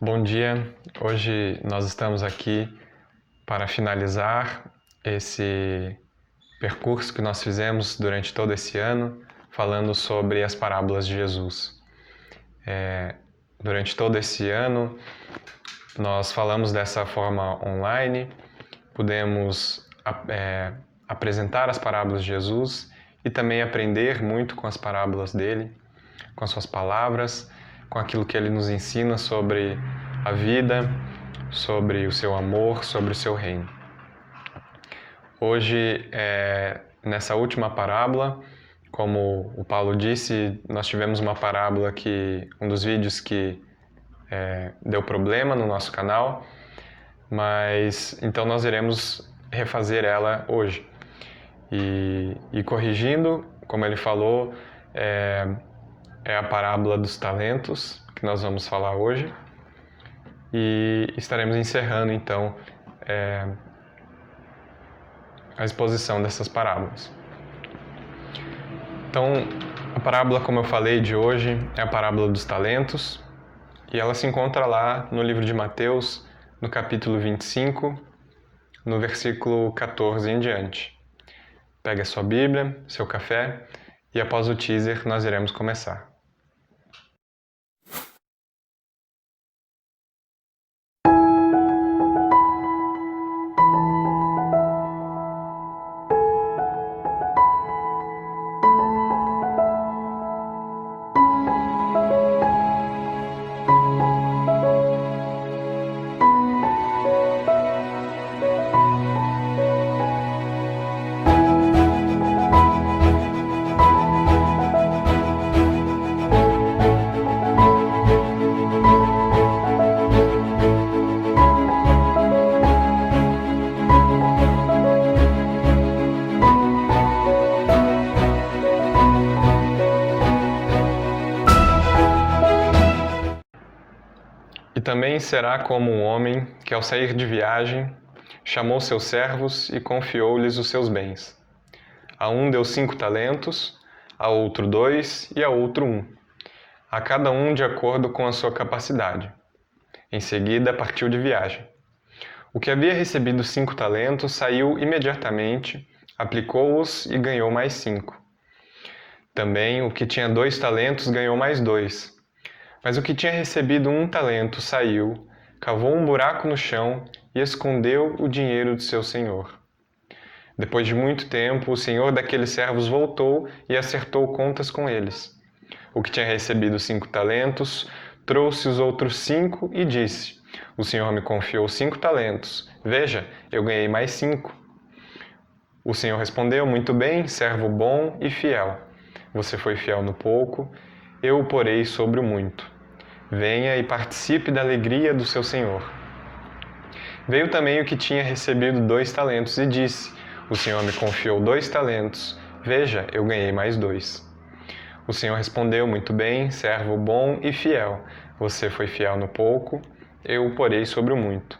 Bom dia, hoje nós estamos aqui para finalizar esse percurso que nós fizemos durante todo esse ano, falando sobre as parábolas de Jesus. Durante todo esse ano nós falamos dessa forma online, pudemos apresentar as parábolas de Jesus e também aprender muito com as parábolas dele, com as suas palavras, com aquilo que ele nos ensina sobre a vida, sobre o seu amor, sobre o seu reino. Hoje, nessa última parábola, como o Paulo disse, nós tivemos uma parábola um dos vídeos que deu problema no nosso canal, mas então nós iremos refazer ela hoje. E corrigindo, como ele falou, é a parábola dos talentos que nós vamos falar hoje e estaremos encerrando então a exposição dessas parábolas. Então, a parábola, como eu falei, de hoje é a parábola dos talentos e ela se encontra lá no livro de Mateus, no capítulo 25, no versículo 14 em diante. Pegue a sua Bíblia, seu café e após o teaser nós iremos começar. E também será como um homem que, ao sair de viagem, chamou seus servos e confiou-lhes os seus bens. A um deu 5 talentos, a outro 2 e a outro 1, a cada um de acordo com a sua capacidade. Em seguida, partiu de viagem. O que havia recebido 5 talentos saiu imediatamente, aplicou-os e ganhou mais 5. Também o que tinha 2 talentos ganhou mais 2. Mas o que tinha recebido 1 talento saiu, cavou um buraco no chão e escondeu o dinheiro de seu senhor. Depois de muito tempo, o senhor daqueles servos voltou e acertou contas com eles. O que tinha recebido 5 talentos trouxe os outros 5 e disse: O senhor me confiou 5 talentos. Veja, eu ganhei mais 5. O senhor respondeu: Muito bem, servo bom e fiel. Você foi fiel no pouco, eu o porei sobre o muito. Venha e participe da alegria do seu senhor. Veio também o que tinha recebido 2 talentos e disse: O senhor me confiou 2 talentos. Veja, eu ganhei mais 2. O senhor respondeu: Muito bem, servo bom e fiel. Você foi fiel no pouco, eu o porei sobre o muito.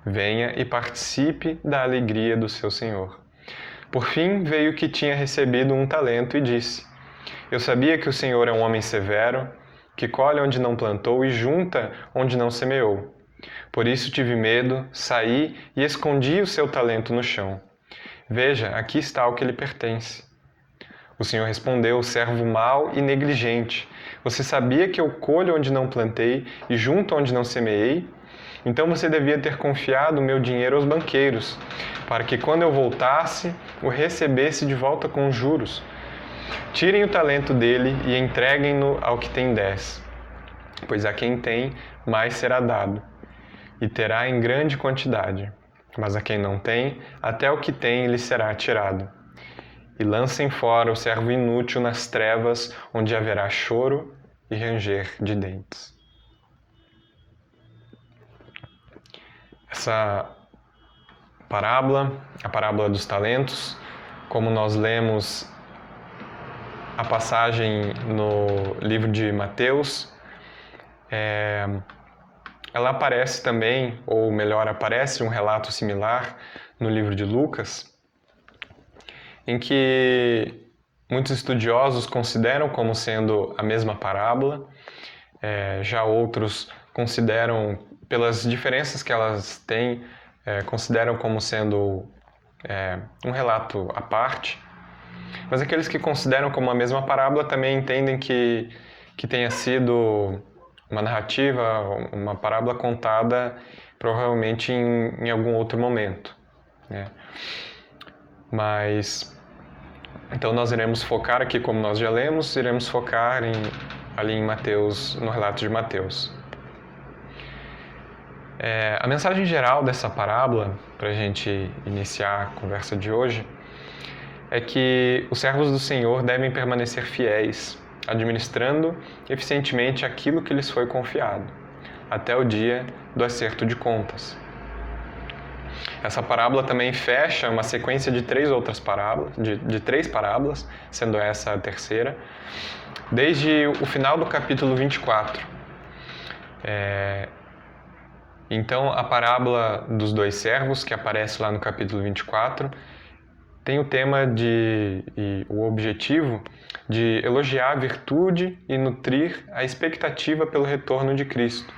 Venha e participe da alegria do seu senhor. Por fim, veio o que tinha recebido 1 talento e disse: Eu sabia que o senhor é um homem severo, que colhe onde não plantou e junta onde não semeou. Por isso tive medo, saí e escondi o seu talento no chão. Veja, aqui está o que lhe pertence. O senhor respondeu: Servo mau e negligente. Você sabia que eu colho onde não plantei e junto onde não semeei? Então você devia ter confiado o meu dinheiro aos banqueiros, para que quando eu voltasse, o recebesse de volta com juros. Tirem o talento dele e entreguem-no ao que tem 10, pois a quem tem, mais será dado, e terá em grande quantidade. Mas a quem não tem, até o que tem lhe será tirado. E lancem fora o servo inútil nas trevas, onde haverá choro e ranger de dentes. Essa parábola, a parábola dos talentos, como nós lemos a passagem no livro de Mateus, ela aparece também, ou melhor, aparece um relato similar no livro de Lucas, em que muitos estudiosos consideram como sendo a mesma parábola, já outros consideram, pelas diferenças que elas têm, consideram como sendo um relato à parte. Mas aqueles que consideram como a mesma parábola também entendem que tenha sido uma narrativa, uma parábola contada provavelmente em algum outro momento, né? Mas, então nós iremos focar aqui, como nós já lemos, iremos focar ali em Mateus, no relato de Mateus. A mensagem geral dessa parábola, para a gente iniciar a conversa de hoje, é que os servos do Senhor devem permanecer fiéis, administrando eficientemente aquilo que lhes foi confiado, até o dia do acerto de contas. Essa parábola também fecha uma sequência de três outras parábolas, de três parábolas, sendo essa a terceira, desde o final do capítulo 24. Então, a parábola dos dois servos, que aparece lá no capítulo 24, tem o tema e o objetivo de elogiar a virtude e nutrir a expectativa pelo retorno de Cristo.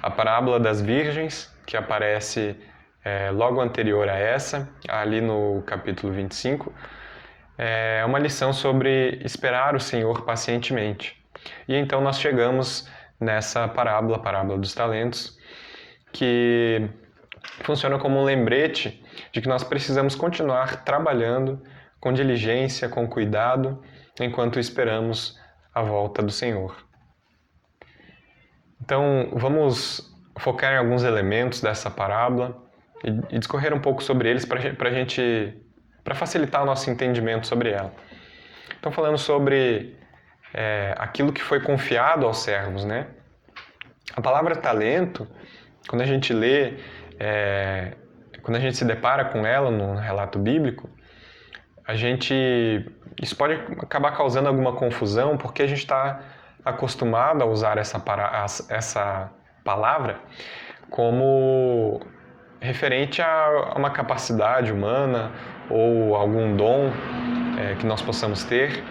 A parábola das virgens, que aparece logo anterior a essa, ali no capítulo 25, é uma lição sobre esperar o Senhor pacientemente. E então nós chegamos nessa parábola, a parábola dos talentos, que funciona como um lembrete de que nós precisamos continuar trabalhando com diligência, com cuidado, enquanto esperamos a volta do Senhor. Então, vamos focar em alguns elementos dessa parábola e discorrer um pouco sobre eles para facilitar o nosso entendimento sobre ela. Então, falando sobre aquilo que foi confiado aos servos, né? A palavra talento, quando a gente lê, quando a gente se depara com ela no relato bíblico, isso pode acabar causando alguma confusão, porque a gente está acostumado a usar essa palavra como referente a uma capacidade humana ou algum dom que nós possamos ter.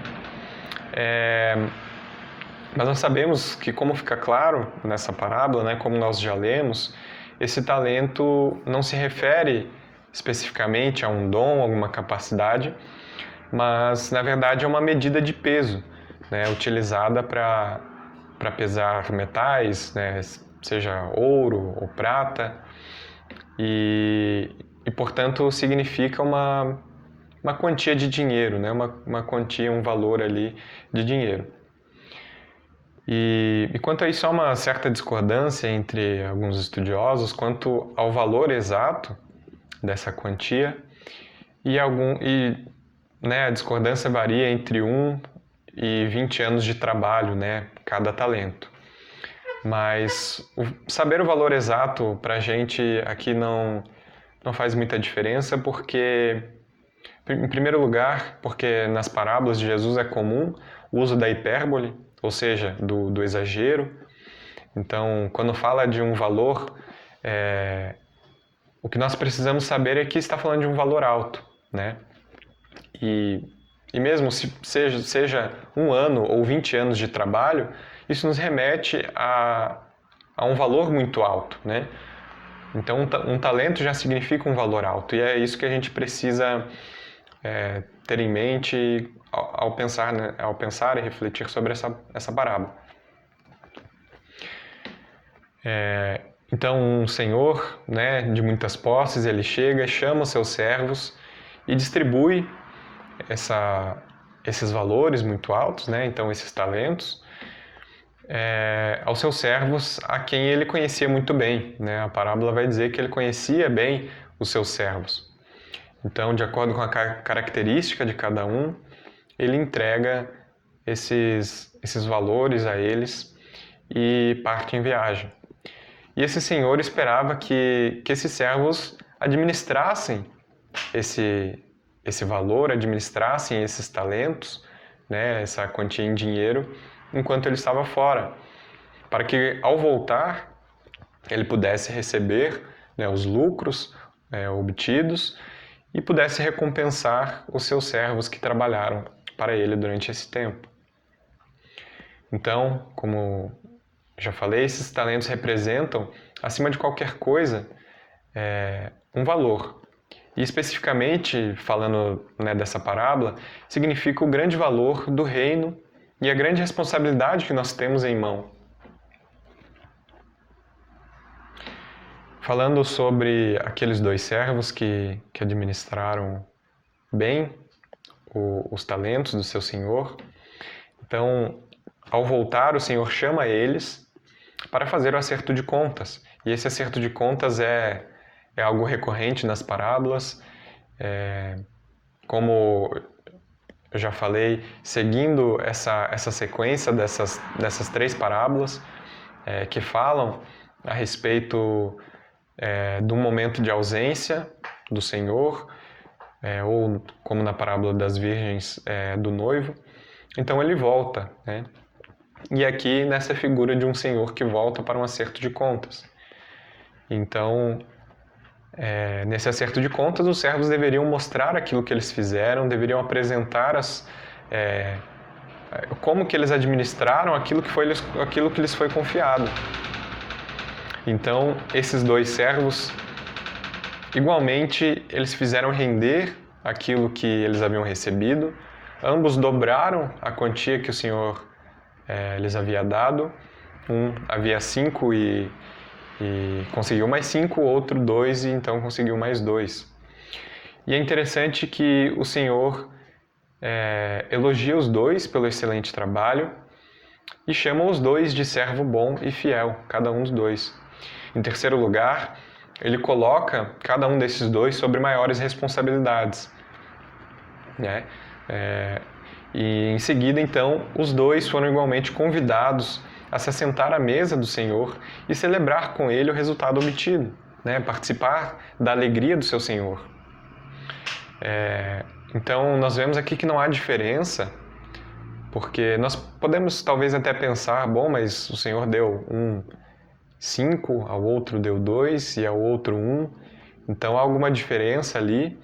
Mas nós sabemos que, como fica claro nessa parábola, né, como nós já lemos, esse talento não se refere especificamente a um dom, alguma capacidade, mas, na verdade, é uma medida de peso, né, utilizada para pesar metais, né, seja ouro ou prata, e portanto, significa uma quantia de dinheiro, né, uma quantia, um valor ali de dinheiro. E quanto a isso, há uma certa discordância entre alguns estudiosos quanto ao valor exato dessa quantia né, a discordância varia entre 1 e 20 anos de trabalho, né, cada talento. Mas saber o valor exato para a gente aqui não faz muita diferença, porque, em primeiro lugar, porque nas parábolas de Jesus é comum o uso da hipérbole, ou seja, do exagero. Então, quando fala de um valor, o que nós precisamos saber é que está falando de um valor alto, né? E mesmo se seja 1 ano ou 20 anos de trabalho, isso nos remete a um valor muito alto, né? Então, um talento já significa um valor alto, e é isso que a gente precisa ter em mente ao pensar, né? Ao pensar e refletir sobre essa parábola. Então, um senhor, né, de muitas posses, ele chega, chama os seus servos e distribui esses valores muito altos, né, então esses talentos, aos seus servos, a quem ele conhecia muito bem, né? A parábola vai dizer que ele conhecia bem os seus servos. Então, de acordo com a característica de cada um, ele entrega esses valores a eles e parte em viagem. E esse senhor esperava que esses servos administrassem esse valor, administrassem esses talentos, né, essa quantia em dinheiro, enquanto ele estava fora, para que, ao voltar, ele pudesse receber, né, os lucros obtidos e pudesse recompensar os seus servos que trabalharam para ele durante esse tempo. Então, como já falei, esses talentos representam, acima de qualquer coisa, um valor. E especificamente, falando, né, dessa parábola, significa o grande valor do reino e a grande responsabilidade que nós temos em mão. Falando sobre aqueles 2 servos que administraram bem os talentos do seu senhor, então, ao voltar, o senhor chama eles para fazer o acerto de contas. E esse acerto de contas é algo recorrente nas parábolas. Como eu já falei, seguindo essa sequência dessas 3 parábolas que falam a respeito do momento de ausência do Senhor, ou como na parábola das virgens, do noivo. Então ele volta, né? E aqui nessa figura de um senhor que volta para um acerto de contas. Então, nesse acerto de contas, os servos deveriam mostrar aquilo que eles fizeram, deveriam apresentar como que eles administraram aquilo que lhes foi confiado. Então, esses 2 servos, igualmente, eles fizeram render aquilo que eles haviam recebido. Ambos dobraram a quantia que o Senhor lhes havia dado. Um havia 5 e conseguiu mais 5, o outro 2 e então conseguiu mais 2. E é interessante que o Senhor elogia os 2 pelo excelente trabalho e chama os 2 de servo bom e fiel, cada um dos 2. Em terceiro lugar, ele coloca cada um desses 2 sobre maiores responsabilidades, né? E em seguida, então, os 2 foram igualmente convidados a se assentar à mesa do Senhor e celebrar com ele o resultado obtido, né? Participar da alegria do seu Senhor. Então, nós vemos aqui que não há diferença, porque nós podemos talvez até pensar, bom, mas o Senhor deu 5, ao outro deu 2 e ao outro 1, então há alguma diferença ali,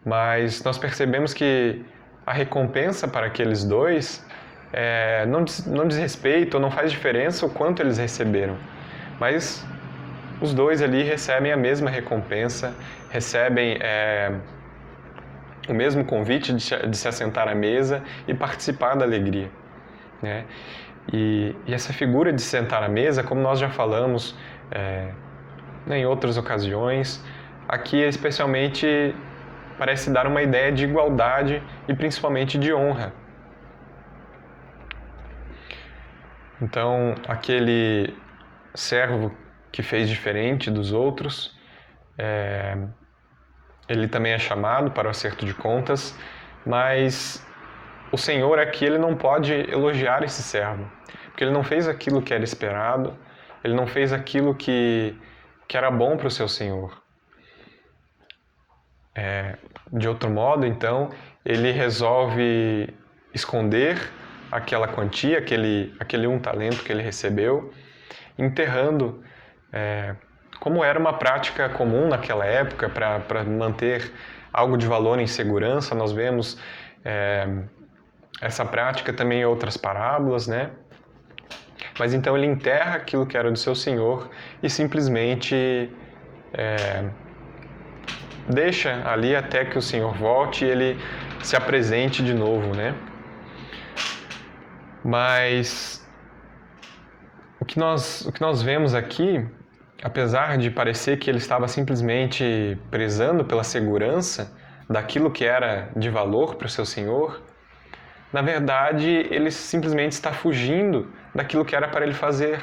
mas nós percebemos que a recompensa para aqueles 2 não diz respeito ou não faz diferença o quanto eles receberam, mas os 2 ali recebem a mesma recompensa, recebem o mesmo convite de se assentar à mesa e participar da alegria, né? E essa figura de sentar à mesa, como nós já falamos em outras ocasiões, aqui especialmente parece dar uma ideia de igualdade e principalmente de honra. Então, aquele servo que fez diferente dos outros, ele também é chamado para o acerto de contas, mas o Senhor aqui ele não pode elogiar esse servo, porque ele não fez aquilo que era esperado, ele não fez aquilo que era bom para o seu Senhor. De outro modo, então, ele resolve esconder aquela quantia, aquele 1 talento que ele recebeu, enterrando, como era uma prática comum naquela época, para manter algo de valor em segurança. Nós vemos essa prática também em outras parábolas, né? Mas então ele enterra aquilo que era do seu senhor e simplesmente deixa ali até que o Senhor volte e ele se apresente de novo, né? Mas o que nós vemos aqui, apesar de parecer que ele estava simplesmente prezando pela segurança daquilo que era de valor para o seu Senhor, na verdade ele simplesmente está fugindo daquilo que era para ele fazer.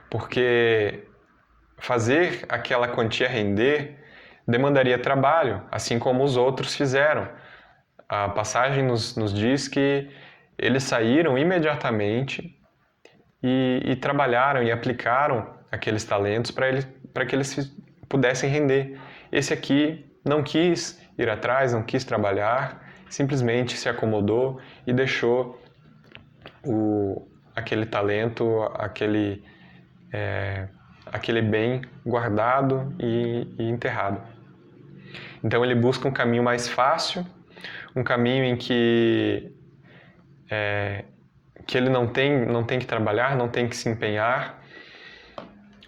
Porque fazer aquela quantia render demandaria trabalho, assim como os outros fizeram. A passagem nos diz que eles saíram imediatamente e trabalharam e aplicaram aqueles talentos para que eles pudessem render. Esse aqui não quis ir atrás, não quis trabalhar, simplesmente se acomodou e deixou aquele talento, aquele bem guardado e enterrado. Então ele busca um caminho mais fácil, um caminho em que que ele não tem que trabalhar, não tem que se empenhar,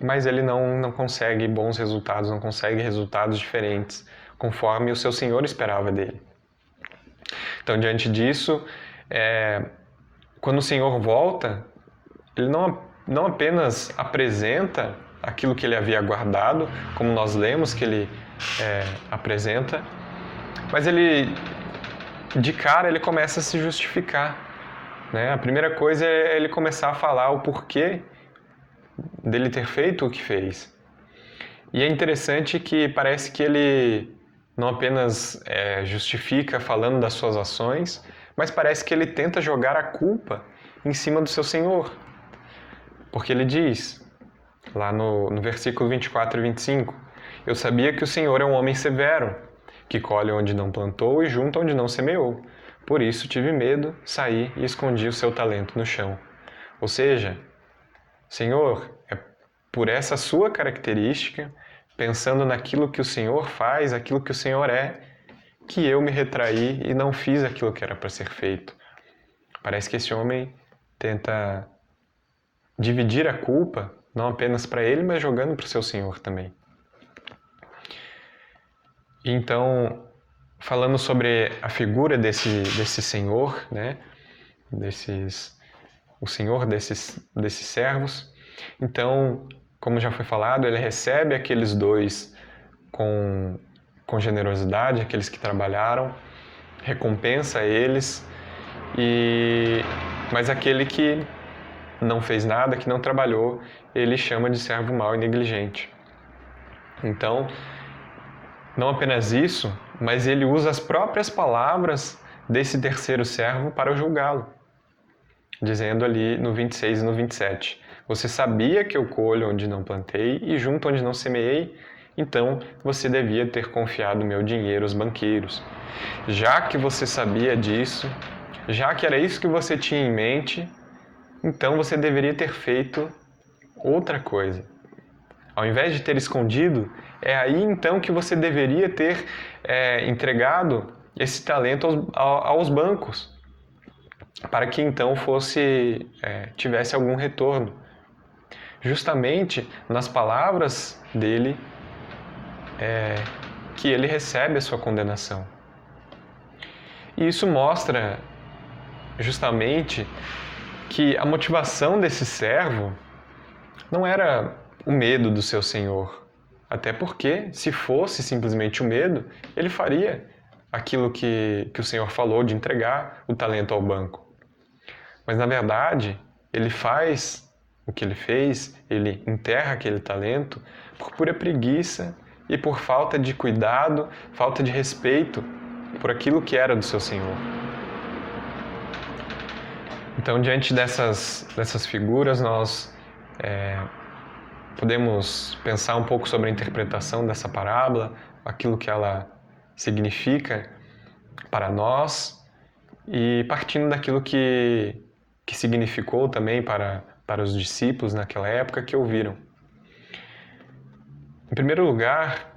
mas ele não consegue bons resultados, não consegue resultados diferentes, conforme o seu Senhor esperava dele. Então, diante disso, quando o Senhor volta, ele não apenas apresenta aquilo que ele havia guardado, como nós lemos que ele apresenta, mas ele, de cara, ele começa a se justificar, né? A primeira coisa é ele começar a falar o porquê dele ter feito o que fez. E é interessante que parece que ele não apenas justifica falando das suas ações, mas parece que ele tenta jogar a culpa em cima do seu Senhor. Porque ele diz, lá no versículo 24 e 25, eu sabia que o Senhor é um homem severo, que colhe onde não plantou e junta onde não semeou. Por isso tive medo, saí e escondi o seu talento no chão. Ou seja, Senhor, é por essa sua característica, pensando naquilo que o Senhor faz, aquilo que o Senhor é, que eu me retraí e não fiz aquilo que era para ser feito. Parece que esse homem tenta dividir a culpa, não apenas para ele, mas jogando para o seu Senhor também. Então, falando sobre a figura desse Senhor, né? O Senhor desses servos, então, como já foi falado, ele recebe aqueles dois com generosidade, aqueles que trabalharam, recompensa eles, mas aquele que não fez nada, que não trabalhou, ele chama de servo mau e negligente. Então, não apenas isso, mas ele usa as próprias palavras desse terceiro servo para julgá-lo, dizendo ali no 26 e no 27, você sabia que eu colho onde não plantei e junto onde não semeei, então você devia ter confiado meu dinheiro aos banqueiros. Já que você sabia disso, já que era isso que você tinha em mente, então você deveria ter feito outra coisa. Ao invés de ter escondido, é aí então que você deveria ter entregado esse talento aos bancos, para que então tivesse algum retorno. Justamente nas palavras dele que ele recebe a sua condenação. E isso mostra justamente que a motivação desse servo não era o medo do seu senhor. Até porque, se fosse simplesmente o medo, ele faria aquilo que o senhor falou de entregar o talento ao banco. Mas, na verdade, ele faz o que ele fez, ele enterra aquele talento por pura preguiça e por falta de cuidado, falta de respeito por aquilo que era do seu senhor. Então, diante dessas figuras, nós podemos pensar um pouco sobre a interpretação dessa parábola, aquilo que ela significa para nós e partindo daquilo que significou também para os discípulos naquela época que ouviram. Em primeiro lugar,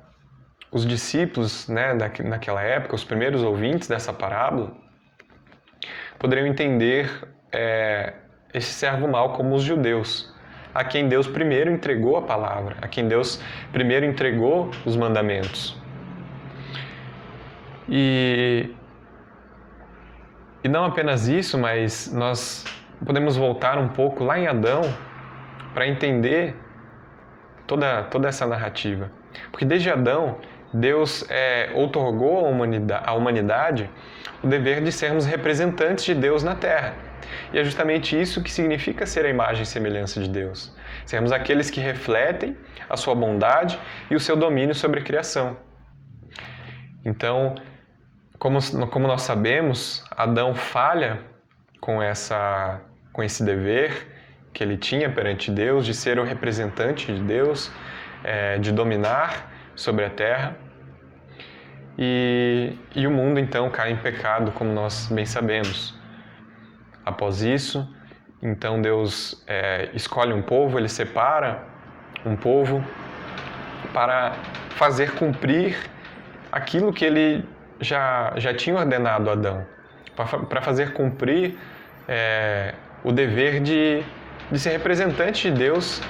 os discípulos, né, naquela época, os primeiros ouvintes dessa parábola, poderiam entender esse servo mau como os judeus, a quem Deus primeiro entregou a palavra, a quem Deus primeiro entregou os mandamentos. E não apenas isso, mas nós podemos voltar um pouco lá em Adão para entender toda essa narrativa. Porque desde Adão, Deus outorgou à humanidade o dever de sermos representantes de Deus na Terra. E é justamente isso que significa ser a imagem e semelhança de Deus. Sermos aqueles que refletem a sua bondade e o seu domínio sobre a criação. Então, como nós sabemos, Adão falha com esse dever que ele tinha perante Deus, de ser o representante de Deus, de dominar sobre a terra. E o mundo então cai em pecado, como nós bem sabemos. Após isso, então Deus escolhe um povo, ele separa um povo para fazer cumprir aquilo que ele já tinha ordenado a Adão, para fazer cumprir o dever de ser representante de Deus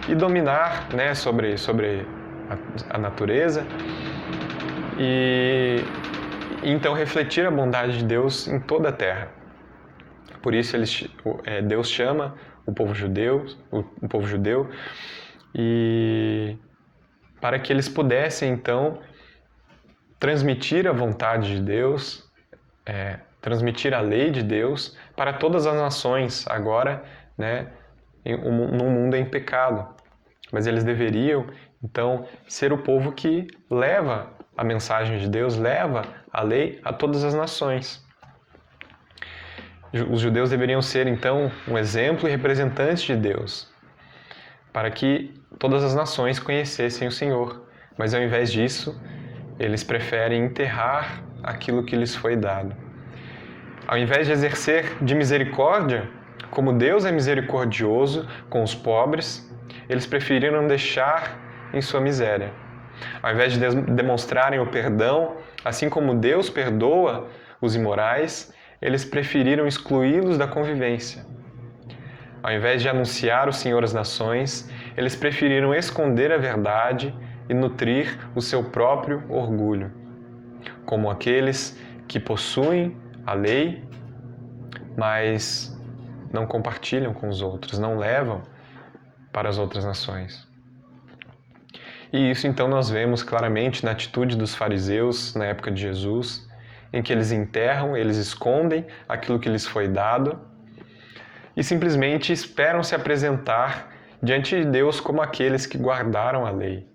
e dominar, né, sobre a natureza e então refletir a bondade de Deus em toda a terra. Por isso Deus chama o povo judeu, e para que eles pudessem então transmitir a vontade de Deus, transmitir a lei de Deus para todas as nações agora, né, num mundo em pecado. Mas eles deveriam então ser o povo que leva a mensagem de Deus, leva a lei a todas as nações. Os judeus deveriam ser, então, um exemplo e representantes de Deus, para que todas as nações conhecessem o Senhor. Mas, ao invés disso, eles preferem enterrar aquilo que lhes foi dado. Ao invés de exercer de misericórdia, como Deus é misericordioso com os pobres, eles preferiram deixar em sua miséria. Ao invés de demonstrarem o perdão, assim como Deus perdoa os imorais, eles preferiram excluí-los da convivência. Ao invés de anunciar o Senhor às nações, eles preferiram esconder a verdade e nutrir o seu próprio orgulho, como aqueles que possuem a lei, mas não compartilham com os outros, não levam para as outras nações. E isso então nós vemos claramente na atitude dos fariseus na época de Jesus, em que eles enterram, eles escondem aquilo que lhes foi dado e simplesmente esperam se apresentar diante de Deus como aqueles que guardaram a lei.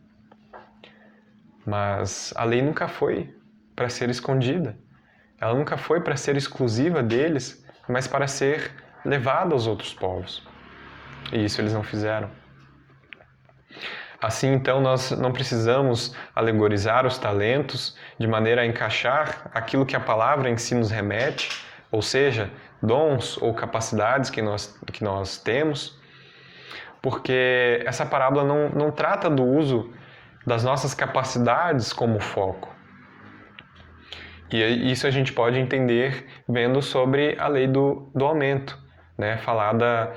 Mas a lei nunca foi para ser escondida. Ela nunca foi para ser exclusiva deles, mas para ser levada aos outros povos. E isso eles não fizeram. Assim, então, nós não precisamos alegorizar os talentos de maneira a encaixar aquilo que a palavra em si nos remete, ou seja, dons ou capacidades que nós temos, porque essa parábola não trata do uso das nossas capacidades como foco. E isso a gente pode entender vendo sobre a lei do aumento, né, falada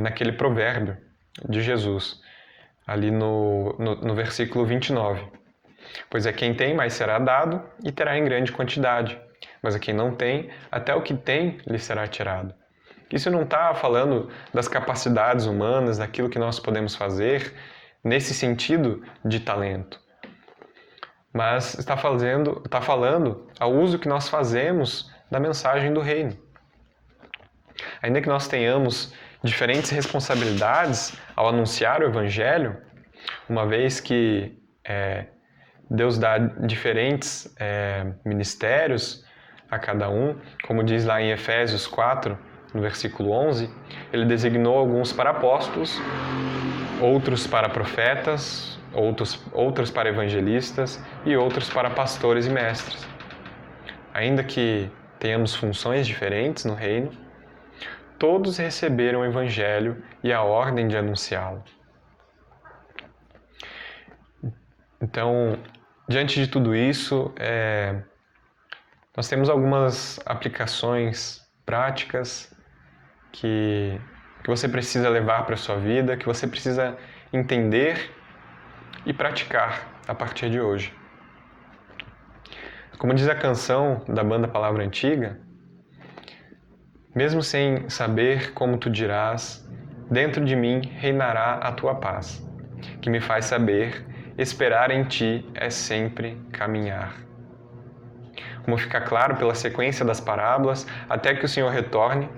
naquele provérbio de Jesus, ali no versículo 29. Pois a quem tem, mais será dado, e terá em grande quantidade. Mas a quem não tem, até o que tem lhe será tirado. Isso não está falando das capacidades humanas, daquilo que nós podemos fazer, nesse sentido de talento. Mas está falando ao uso que nós fazemos da mensagem do reino. Ainda que nós tenhamos diferentes responsabilidades ao anunciar o Evangelho, uma vez que Deus dá diferentes ministérios a cada um, como diz lá em Efésios 4, no versículo 11, ele designou alguns para apóstolos, outros para profetas, outros para evangelistas e outros para pastores e mestres. Ainda que tenhamos funções diferentes no reino, todos receberam o Evangelho e a ordem de anunciá-lo. Então, diante de tudo isso, nós temos algumas aplicações práticas que você precisa levar para a sua vida, que você precisa entender e praticar a partir de hoje. Como diz a canção da banda Palavra Antiga, mesmo sem saber como tu dirás, dentro de mim reinará a tua paz, que me faz saber, esperar em ti é sempre caminhar. Como fica claro pela sequência das parábolas, até que o Senhor retorne,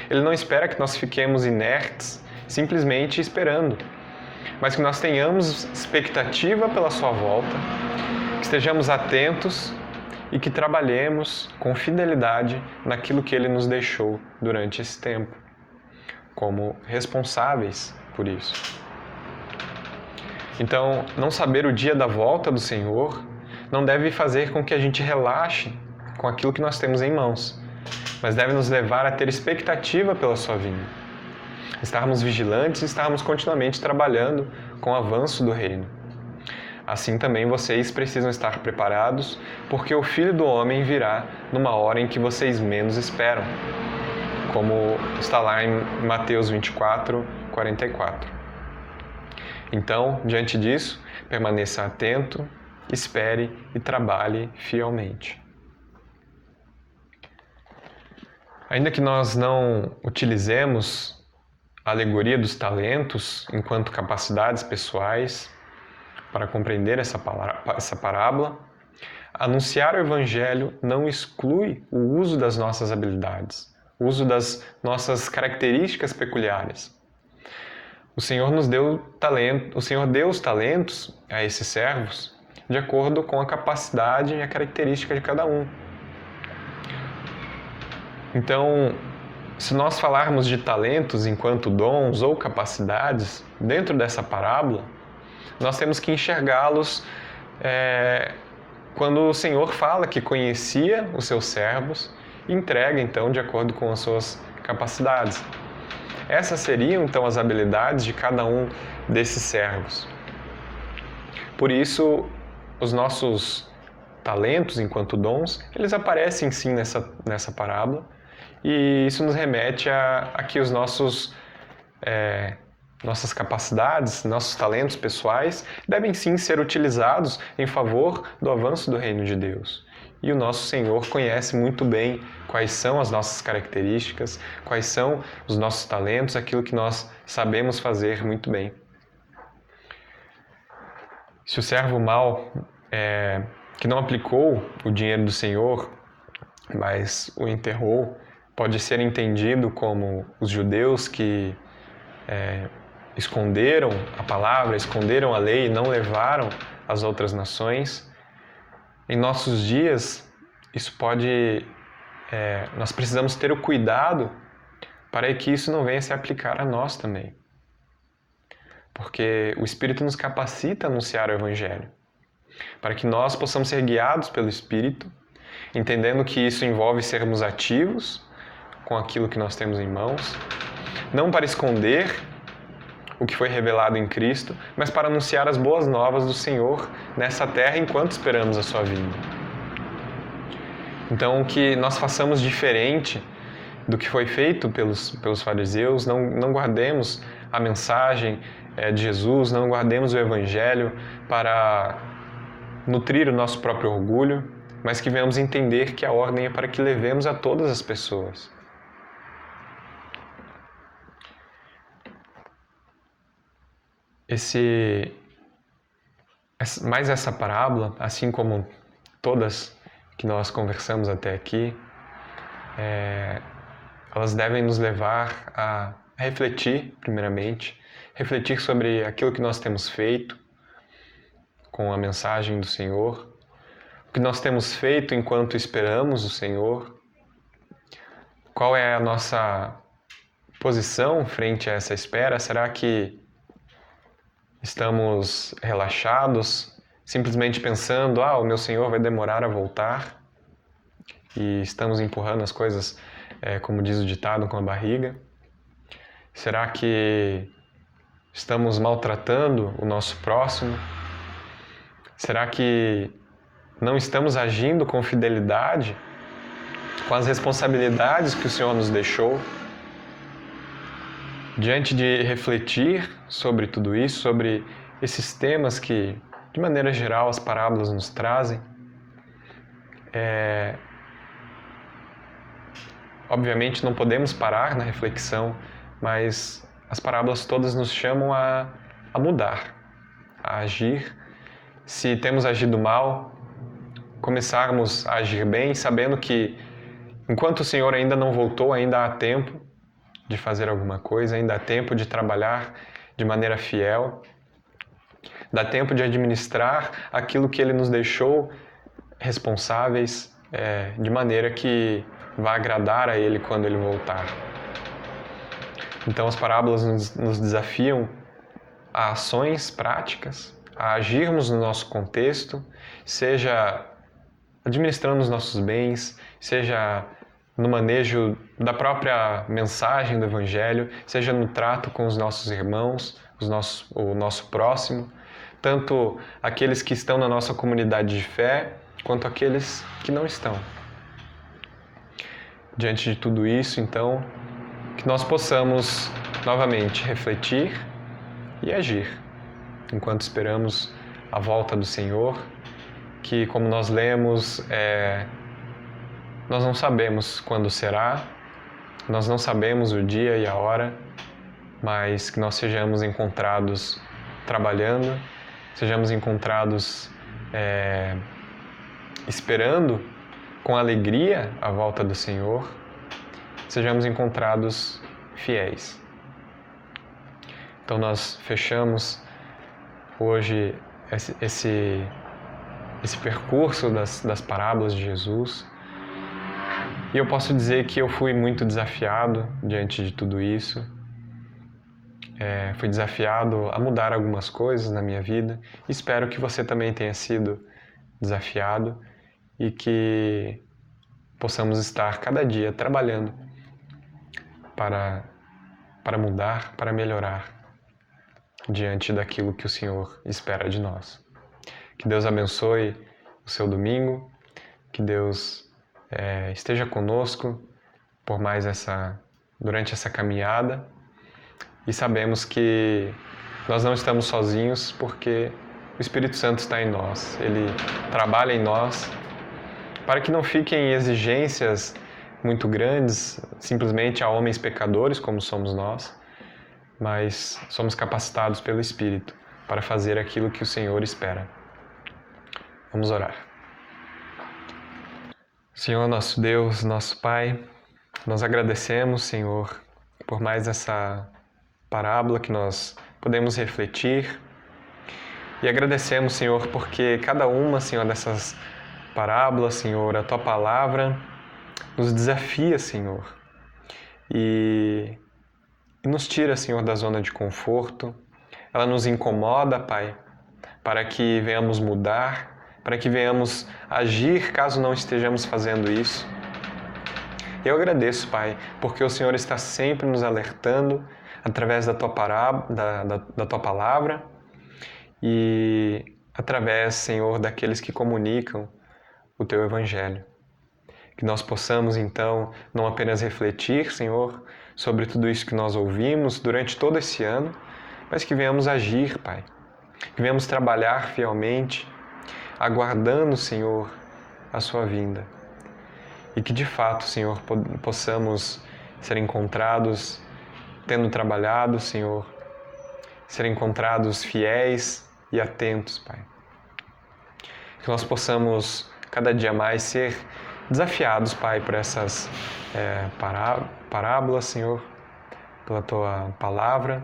Ele não espera que nós fiquemos inertes, simplesmente esperando, mas que nós tenhamos expectativa pela sua volta, que estejamos atentos e que trabalhemos com fidelidade naquilo que Ele nos deixou durante esse tempo, como responsáveis por isso. Então, não saber o dia da volta do Senhor não deve fazer com que a gente relaxe com aquilo que nós temos em mãos, mas deve nos levar a ter expectativa pela sua vinda. Estarmos vigilantes e estarmos continuamente trabalhando com o avanço do reino. Assim também vocês precisam estar preparados, porque o Filho do Homem virá numa hora em que vocês menos esperam. como está lá em Mateus 24, 44. Então, diante disso, permaneça atento, espere e trabalhe fielmente. Ainda que nós não utilizemos a alegoria dos talentos enquanto capacidades pessoais para compreender essa parábola, anunciar o Evangelho não exclui o uso das nossas habilidades, o uso das nossas características peculiares. O Senhor deu os talentos a esses servos de acordo com a capacidade e a característica de cada um. Então, se nós falarmos de talentos enquanto dons ou capacidades dentro dessa parábola, nós temos que enxergá-los quando o Senhor fala que conhecia os seus servos e entrega então de acordo com as suas capacidades. Essas seriam então as habilidades de cada um desses servos. Por isso, os nossos talentos enquanto dons, eles aparecem sim nessa parábola, e isso nos remete a que os nossas capacidades, nossos talentos pessoais devem sim ser utilizados em favor do avanço do reino de Deus. E o nosso Senhor conhece muito bem quais são as nossas características, quais são os nossos talentos, aquilo que nós sabemos fazer muito bem. Se o servo mau que não aplicou o dinheiro do Senhor, mas o enterrou, pode ser entendido como os judeus que esconderam a palavra, esconderam a lei e não levaram às outras nações. Em nossos dias, nós precisamos ter o cuidado para que isso não venha se aplicar a nós também. Porque o Espírito nos capacita a anunciar o Evangelho, para que nós possamos ser guiados pelo Espírito, entendendo que isso envolve sermos ativos com aquilo que nós temos em mãos, não para esconder o que foi revelado em Cristo, mas para anunciar as boas novas do Senhor nessa terra enquanto esperamos a sua vinda. Então, que nós façamos diferente do que foi feito pelos fariseus, não guardemos a mensagem de Jesus, não guardemos o Evangelho para nutrir o nosso próprio orgulho, mas que venhamos entender que a ordem é para que levemos a todas as pessoas. Mais essa parábola, assim como todas que nós conversamos até aqui, elas devem nos levar a refletir, primeiramente, refletir sobre aquilo que nós temos feito com a mensagem do Senhor, o que nós temos feito enquanto esperamos o Senhor, qual é a nossa posição frente a essa espera. Será que estamos relaxados, simplesmente pensando, o meu Senhor vai demorar a voltar, e estamos empurrando as coisas, como diz o ditado, com a barriga? Será que estamos maltratando o nosso próximo? Será que não estamos agindo com fidelidade com as responsabilidades que o Senhor nos deixou? Diante de refletir sobre tudo isso, sobre esses temas que, de maneira geral, as parábolas nos trazem, obviamente não podemos parar na reflexão, mas as parábolas todas nos chamam a mudar, a agir. Se temos agido mal, começarmos a agir bem, sabendo que enquanto o Senhor ainda não voltou, ainda há tempo de fazer alguma coisa, ainda há tempo de trabalhar de maneira fiel, dá tempo de administrar aquilo que Ele nos deixou responsáveis, de maneira que vá agradar a Ele quando Ele voltar. Então as parábolas nos desafiam a ações práticas, a agirmos no nosso contexto, seja administrando os nossos bens, seja no manejo da própria mensagem do Evangelho, seja no trato com os nossos irmãos, o nosso próximo, tanto aqueles que estão na nossa comunidade de fé, quanto aqueles que não estão. Diante de tudo isso, então, que nós possamos novamente refletir e agir enquanto esperamos a volta do Senhor, que, como nós lemos, nós não sabemos quando será, nós não sabemos o dia e a hora, mas que nós sejamos encontrados trabalhando, sejamos encontrados esperando com alegria a volta do Senhor, sejamos encontrados fiéis. Então nós fechamos hoje esse percurso das parábolas de Jesus, e eu posso dizer que eu fui muito desafiado diante de tudo isso. Fui desafiado a mudar algumas coisas na minha vida. Espero que você também tenha sido desafiado e que possamos estar cada dia trabalhando para mudar, para melhorar diante daquilo que o Senhor espera de nós. Que Deus abençoe o seu domingo, que Deus esteja conosco durante essa caminhada, e sabemos que nós não estamos sozinhos porque o Espírito Santo está em nós, Ele trabalha em nós, para que não fiquem exigências muito grandes simplesmente a homens pecadores como somos nós, mas somos capacitados pelo Espírito para fazer aquilo que o Senhor espera. Vamos orar. Senhor, nosso Deus, nosso Pai, nós agradecemos, Senhor, por mais essa parábola que nós podemos refletir, e agradecemos, Senhor, porque cada uma, Senhor, dessas parábolas, Senhor, a Tua Palavra nos desafia, Senhor, e nos tira, Senhor, da zona de conforto. Ela nos incomoda, Pai, para que venhamos mudar, para que venhamos agir caso não estejamos fazendo isso. Eu agradeço, Pai, porque o Senhor está sempre nos alertando através da Tua Palavra e através, Senhor, daqueles que comunicam o Teu Evangelho. Que nós possamos, então, não apenas refletir, Senhor, sobre tudo isso que nós ouvimos durante todo esse ano, mas que venhamos agir, Pai. Que venhamos trabalhar fielmente, aguardando, Senhor, a Sua vinda. E que, de fato, Senhor, possamos ser encontrados, tendo trabalhado, Senhor, ser encontrados fiéis e atentos, Pai. Que nós possamos, cada dia mais, ser desafiados, Pai, por essas parábolas, Senhor, pela Tua Palavra.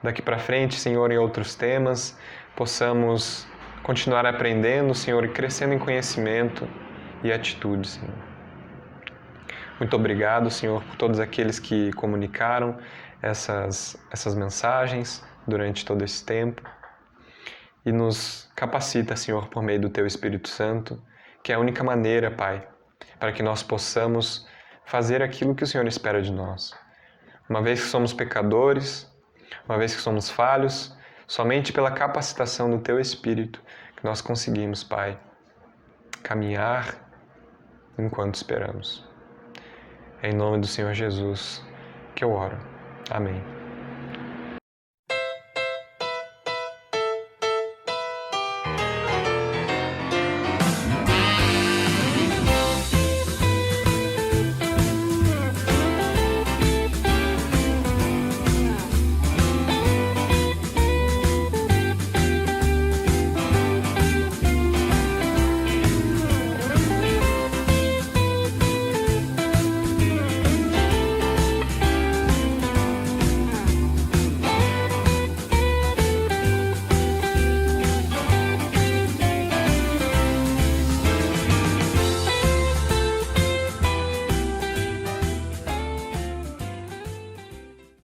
Daqui para frente, Senhor, em outros temas, possamos continuar aprendendo, Senhor, e crescendo em conhecimento e atitude, Senhor. Muito obrigado, Senhor, por todos aqueles que comunicaram essas mensagens durante todo esse tempo, e nos capacita, Senhor, por meio do Teu Espírito Santo, que é a única maneira, Pai, para que nós possamos fazer aquilo que o Senhor espera de nós. Uma vez que somos pecadores, uma vez que somos falhos, somente pela capacitação do Teu Espírito que nós conseguimos, Pai, caminhar enquanto esperamos. É em nome do Senhor Jesus que eu oro. Amém.